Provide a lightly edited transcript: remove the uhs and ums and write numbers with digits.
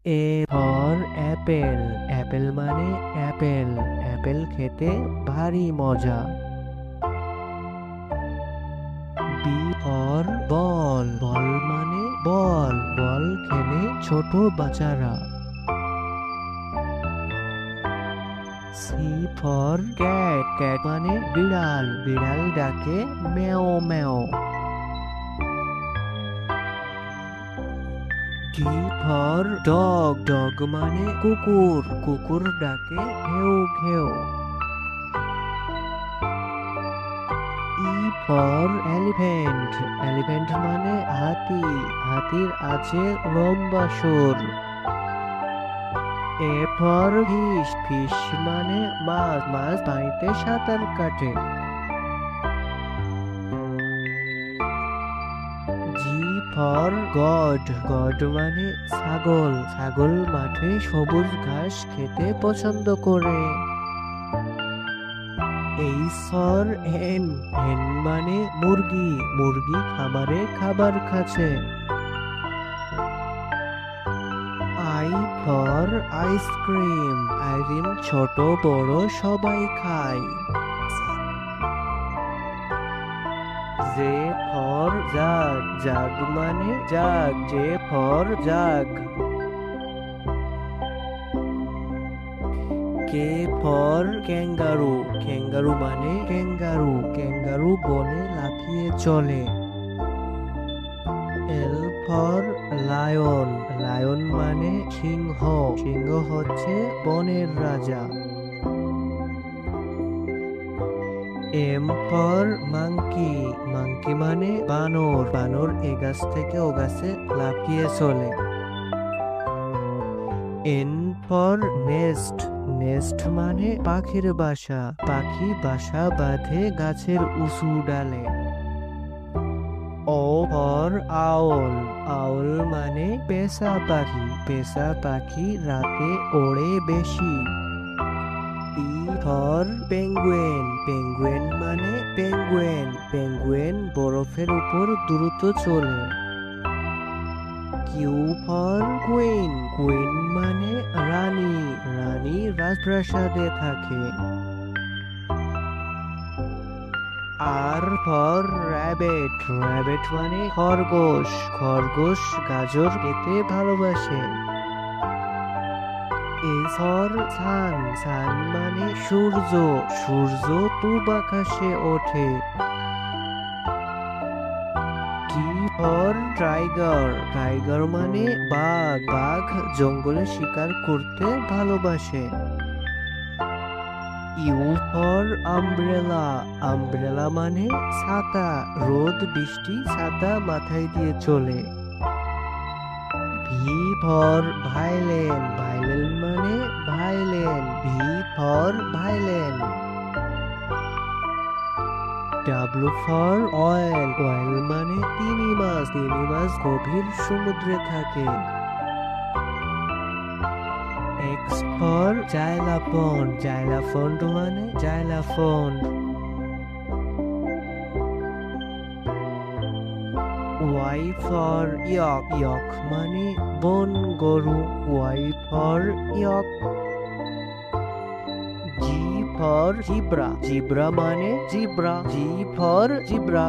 A for Apple, Apple মানে Apple, Apple খেতে ভারী মজা। বি ফর বল, বল মানে বল, বল খেলে ছোট বাচ্চারা। সি ফর ক্যাট, ক্যাট মানে বিড়াল, বিড়াল ডাকে ম্যাও ম্যাও। ডি ফর ডগ, ডগ মানে কুকুর, কুকুর ডাকে ঘেউ ঘেউ। ই ফর এলিফ্যান্ট, এলিফ্যান্ট মানে হাতি, হাতির আছে লম্বা সুর। এ ফর ফিশ, ফিশ মানে মাছ, মাছ পানিতে সাঁতার কাটে। জি ফর গড, গড মানে ছাগল, ছাগল মাঠে সবুজ ঘাস খেতে পছন্দ করে। এইচ ফর হেন, হেন মানে মুরগি, মুরগি খামারে খাবার খাচ্ছে। আই ফর আইসক্রিম, আইসক্রিম ছোট বড় সবাই খায়। জে ফর জাগ, জাগ মানে jug, J for jug. K for kangaroo, kangaroo মানে ক্যাঙ্গারু, ক্যাঙ্গারু বনে লাফিয়ে চলে। এল ফর লায়ন, লায়ন মানে সিংহ, সিংহ হচ্ছে বনের রাজা। এম ফর মাংকি, মাংকি মানে বানর, বানর এ গাছ থেকে ও গাছে লাফিয়ে চলে। এন ফর নেস্ট, নেস্ট মানে পাখির বাসা, পাখি বাসা বাঁধে গাছের উঁচু ডালে। ও ফর আউল, আউল মানে পেঁচা পাখি, পেঁচা পাখি রাতে ওড়ে বেশি। পি ফর পেঙ্গুইন, পেঙ্গুইন মানে পেঙ্গুইন, পেঙ্গুইন বরফের উপর দ্রুত চলে। কিউ ফর কুইন, কুইন মানে রানী, রানী রাজপ্রাসাদে থাকে। আর ফর র্যাবেট, র্যাবেট মানে খরগোশ, খরগোশ গাজর খেতে ভালোবাসে। এ ফর সান, সান মানে সূর্য, সূর্য পূব আকাশে ওঠে। টি ফর টাইগার, টাইগার মানে বাঘ, বাঘ জঙ্গলে শিকার করতে ভালোবাসে। ইউ ফর আমব্রেলা, আমব্রেলা মানে ছাতা, রোদ বৃষ্টি ছাতা মাথায় দিয়ে চলে। ভি ফর ভাইলেন, ভাইলেন মানে violin, V for violin. W for whale, whale মানে তিমি মাছ, তিমি মাছ গভীর সমুদ্রে থাকে। এক্স ফর জাইলাফন্ড, জাইলাফন্ড মানে জাইলাফন্ড। ওয়াই ফর ইয়ক, ইয়ক মানে বন গরু, Y for yak. Z for zebra, zebra মানে জিব্রা, জি ফর জিব্রা।